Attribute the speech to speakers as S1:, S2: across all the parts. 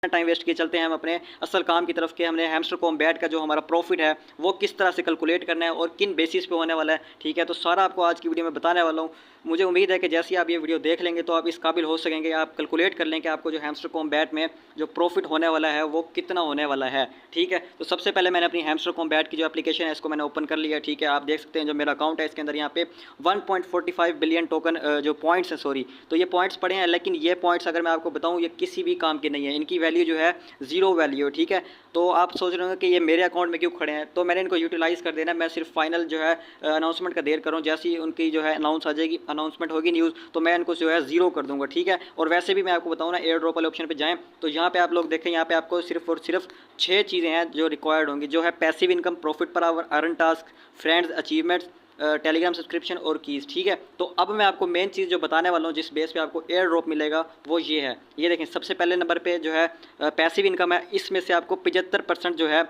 S1: Time waste किए चलते हैं हम अपने असल काम की तरफ के। हमने हैमस्टर कॉम्बैट का जो हमारा प्रॉफिट है वो किस तरह से कैलकुलेट करना है और किन बेसिस पे होने वाला है, ठीक है। तो सारा आपको आज की वीडियो में बताने वाला हूँ। मुझे उम्मीद है कि जैसे ही आप ये वीडियो देख लेंगे तो आप इस काबिल हो सकेंगे, आप कैलकुलेट कर लें कि आपको जो हैमस्टर कॉम्बैट में जो प्रॉफिट होने वाला है वो कितना होने वाला है, ठीक है। तो सबसे पहले मैंने अपनी हैमस्टर कॉम्बैट की जो एप्लीकेशन है इसको मैंने ओपन कर लिया, ठीक है। आप देख सकते हैं जो मेरा अकाउंट है इसके अंदर यहाँ पे 1.45 बिलियन टोकन जो पॉइंट्स हैं, सॉरी, तो ये पॉइंट्स पड़े हैं। लेकिन ये पॉइंट्स अगर मैं आपको बताऊँ ये किसी भी काम के नहीं है, इनकी वैल्यू जो है जीरो वैल्यू, ठीक है। तो आप सोच रहे होंगे कि ये मेरे अकाउंट में क्यों खड़े हैं, तो मैंने इनको यूटिलाइज़ कर देना। मैं सिर्फ फाइनल जो है अनाउंसमेंट का देर करूँ, जैसी उनकी जो है अनाउंस आ जाएगी, अनाउंसमेंट होगी न्यूज़, तो मैं इनको जो है जीरो कर दूंगा, ठीक है। और वैसे भी मैं आपको बताऊँ ना, एयर ड्रॉप वाले ऑप्शन पे जाएं तो यहाँ पे आप लोग देखें, यहाँ पे आपको सिर्फ और सिर्फ 6 चीज़ें हैं जो रिक्वायर्ड होंगी, जो है passive income, profit per hour, earn task, friends, achievements, Telegram subscription और कीज़, ठीक है। तो अब मैं आपको मेन चीज़ जो बताने वाला हूँ जिस बेस पे आपको एयर ड्रॉप मिलेगा वो ये है। ये देखें, सबसे पहले नंबर पे जो है पैसिव इनकम है, इसमें से आपको 75% जो है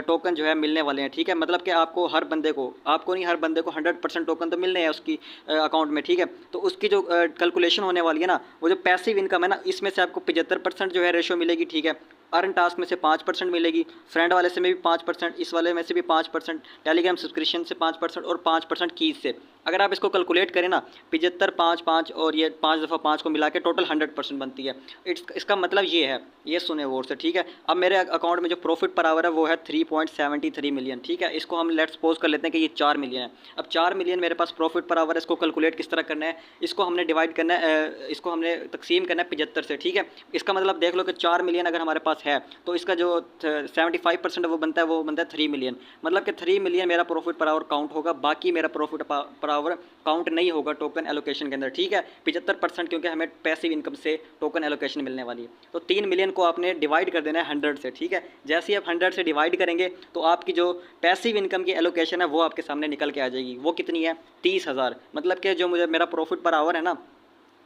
S1: टोकन जो है मिलने वाले हैं, ठीक है। मतलब कि आपको हर बंदे को, आपको नहीं हर बंदे को 100% टोकन तो मिलने हैं उसकी अकाउंट में, ठीक है। तो उसकी जो कैलकुलेशन होने वाली है ना, वो जो पैसिव इनकम है ना, इसमें से आपको 75% जो है रेशो मिलेगी, ठीक है। अर्न टास्क में से 5% मिलेगी, फ्रेंड वाले से में भी 5%, इस वाले में से भी 5%, टेलीग्राम सब्सक्रिप्शन से 5% और 5% कीज से। अगर आप इसको कैलकुलेट करें ना, 75, 5, 5 और ये 5 दफ़ा 5 को मिला के टोटल 100% बनती है। इसका मतलब ये है, ये सुने गौर से, ठीक है। अब मेरे अकाउंट में जो प्रॉफिट पर आवर है वो है 3.73 मिलियन, ठीक है। इसको हम लेट्स सपोज कर लेते हैं कि ये 4 मिलियन है। अब 4 मिलियन मेरे पास प्रॉफिट पर आवर है, इसको कैलकुलेट किस तरह करना है, इसको हमने डिवाइड करना है, इसको हमने तकसीम करना है 75 से, ठीक है। इसका मतलब देख लो कि 4 मिलियन अगर हमारे पास है तो इसका जो 75% वो बनता है 3 मिलियन। मतलब कि 3 मिलियन मेरा प्रॉफिट पर आवर काउंट होगा, बाकी मेरा प्रॉफिट पर आवर काउंट नहीं होगा टोकन एलोकेशन के अंदर, ठीक है। 75% क्योंकि हमें पैसिव इनकम से टोकन एलोकेशन मिलने वाली है। तो 3 मिलियन को आपने डिवाइड कर देना है 100 से, ठीक है। जैसे ही आप 100 से डिवाइड करेंगे तो आपकी जो पैसिव इनकम की एलोकेशन है वो आपके सामने निकल के आ जाएगी। वो कितनी है? 30,000। मतलब कि जो मुझे मेरा प्रॉफिट पर आवर है ना,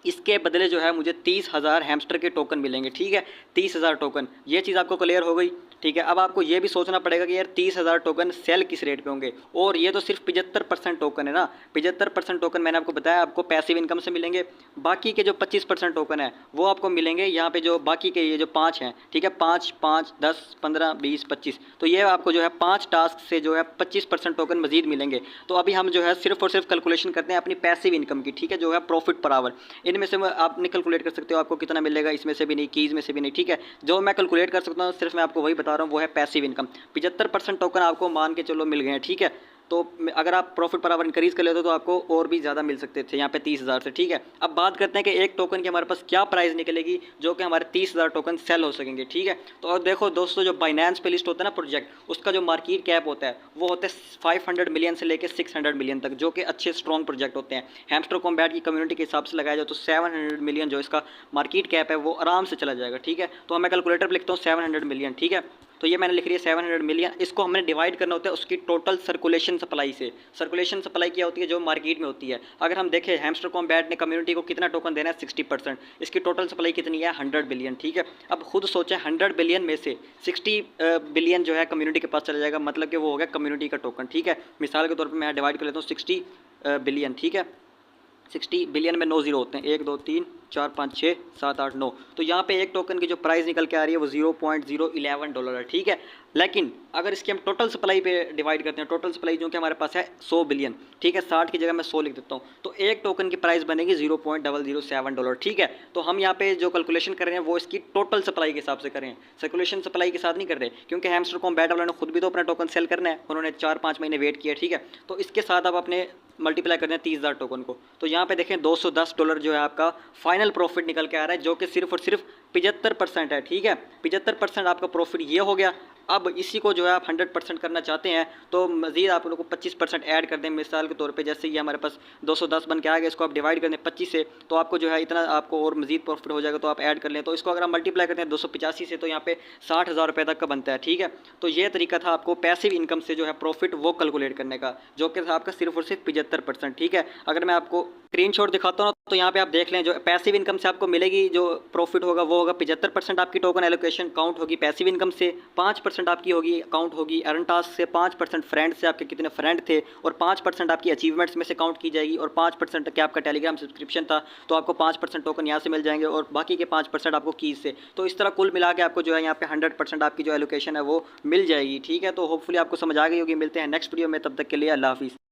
S1: इसके बदले जो है मुझे 30,000 हैमस्टर के टोकन मिलेंगे, ठीक है। 30,000 टोकन, ये चीज़ आपको क्लियर हो गई, ठीक है। अब आपको ये भी सोचना पड़ेगा कि यार 30,000 टोकन सेल किस रेट पे होंगे, और ये तो सिर्फ 75% टोकन है ना। 75% टोकन मैंने आपको बताया आपको पैसिव इनकम से मिलेंगे। बाकी के जो 25% टोकन है वो आपको मिलेंगे यहाँ पे, जो बाकी के ये जो 5 हैं, ठीक है, 5, 5, 10, 15, 20, 25, तो ये आपको जो है 5 टास्क से जो है 25% टोकन मजीद मिलेंगे। तो अभी हम जो है सिर्फ और सिर्फ कैलकुलेशन करते हैं अपनी पैसिव इनकम की, ठीक है, जो है प्रॉफिट पर आवर। इनमें से आपने कैलकुलेट कर सकते हो आपको कितना मिलेगा, इसमें से भी नहीं, कीज़ में से भी नहीं, ठीक है। जो मैं कैलकुलेट कर सकता हूँ सिर्फ मैं आपको वही बता रहा हूँ, वो है पैसिव इनकम। 75% टोकन आपको मान के चलो मिल गए हैं, ठीक है। तो अगर आप प्रॉफिट पर आवर इंक्रीज़ कर लेते हो तो आपको और भी ज़्यादा मिल सकते थे यहाँ पे 30,000 से, ठीक है। अब बात करते हैं कि एक टोकन की हमारे पास क्या प्राइस निकलेगी जो कि हमारे 30,000 टोकन सेल हो सकेंगे, ठीक है। तो और देखो दोस्तों, जो बाइनेंस पे लिस्ट होता है ना प्रोजेक्ट, उसका जो मार्केट कैप होता है वो होता है 500 मिलियन से लेकर 600 मिलियन तक, जो कि अच्छे स्ट्रॉन्ग प्रोजेक्ट होते हैं। हैमस्टर कॉम्बैट की कम्युनिटी के हिसाब से लगाया जाए तो 700 मिलियन जो इसका मार्केट कैप है वो आराम से चला जाएगा, ठीक है। तो मैं कैलकुलेटर पर लिखता हूँ 700 मिलियन, ठीक है। तो ये मैंने लिख रही है 700 मिलियन। इसको हमने डिवाइड करना होता है उसकी टोटल सर्कुलेशन सप्लाई से। सर्कुलेशन सप्लाई क्या होती है? जो मार्केट में होती है। अगर हम देखें हैमस्टर कॉम्बैट ने कम्युनिटी को कितना टोकन देना है, 60%। इसकी टोटल सप्लाई कितनी है? 100 बिलियन, ठीक है। अब खुद सोचें 100 बिलियन में से 60 बिलियन जो है कम्युनिटी के पास चला जाएगा, मतलब कि वो हो गया कम्युनिटी का टोकन, ठीक है। मिसाल के तौर पर मैं डिवाइड कर लेता हूँ 60 बिलियन, ठीक है। 60 बिलियन में 9 जीरो होते हैं, 1, 2, 3, 4, 5, 6, 7, 8, 9। तो यहाँ पे एक टोकन की जो प्राइस निकल के आ रही है वो $0.011 है, ठीक है। लेकिन अगर इसकी हम टोटल सप्लाई पे डिवाइड करते हैं, टोटल सप्लाई जो कि हमारे पास है 100 बिलियन, ठीक है, 60 की जगह मैं 100 लिख देता हूँ, तो एक टोकन की प्राइस बनेगी $0.007, ठीक है। तो हम यहाँ पे जो कैलकुलेशन कर रहे हैं वो इसकी टोटल सप्लाई के हिसाब से करें, सर्कुलेशन सप्लाई के साथ नहीं कर रहे, क्योंकि हैमस्टर कॉम्बैट वालों ने खुद भी तो अपना टोकन सेल करना है, उन्होंने 4-5 महीने वेट किया, ठीक है। तो इसके साथ आप अपने मल्टीप्लाई करते हैं 30,000 टोकन को, तो यहाँ पे देखें $210 जो है आपका फाइनल प्रॉफिट निकल के आ रहा है, जो कि सिर्फ और सिर्फ 75% है, ठीक है। 75% आपका प्रॉफिट ये हो गया। अब इसी को जो है आप 100% करना चाहते हैं तो मज़ीद आप लोगों को 25% ऐड कर दें। मिसाल के तौर पे जैसे ये हमारे पास 210 बन के आ गया, इसको आप डिवाइड कर दें 25 से, तो आपको जो है इतना आपको और मज़ीद प्रॉफिट हो जाएगा, तो आप ऐड कर लें। तो इसको अगर आप मल्टीप्लाई करते हैं 285 से, तो यहाँ पे 60,000 रुपये तक का बनता है, ठीक है। तो ये तरीका था आपको पैसिव इनकम से जो है प्रॉफिट वो कैलकुलेट करने का, जो कि था आपका सिर्फ और सिर्फ 75%, ठीक है। अगर मैं आपको स्क्रीन शॉट दिखाता हूँ तो यहाँ पे आप देख लें, जो पैसिव इनकम से आपको मिलेगी जो प्रॉफिट होगा वो होगा 75% आपकी टोकन एलोकेशन काउंट होगी पैसिव इनकम से, 5% आपकी होगी काउंट होगी अर्न टास्क से, 5% फ्रेंड से, आपके कितने फ्रेंड थे, और 5% आपकी अचीवमेंट्स में से काउंट की जाएगी, और 5% क्या आपका टेलीग्राम सब्सक्रिप्शन था तो आपको 5% टोकन यहाँ से मिल जाएंगे, और बाकी के 5% आपको कीज से। तो इस तरह कुल मिला के आपको जो है यहाँ पे 100% आपकी जो एलोकेशन है वो मिल जाएगी। ठीक है, तो होपफुली आपको समझ आ गई होगी। मिलते हैं नेक्स्ट वीडियो में, तब तक के लिए अल्लाह हाफिज़।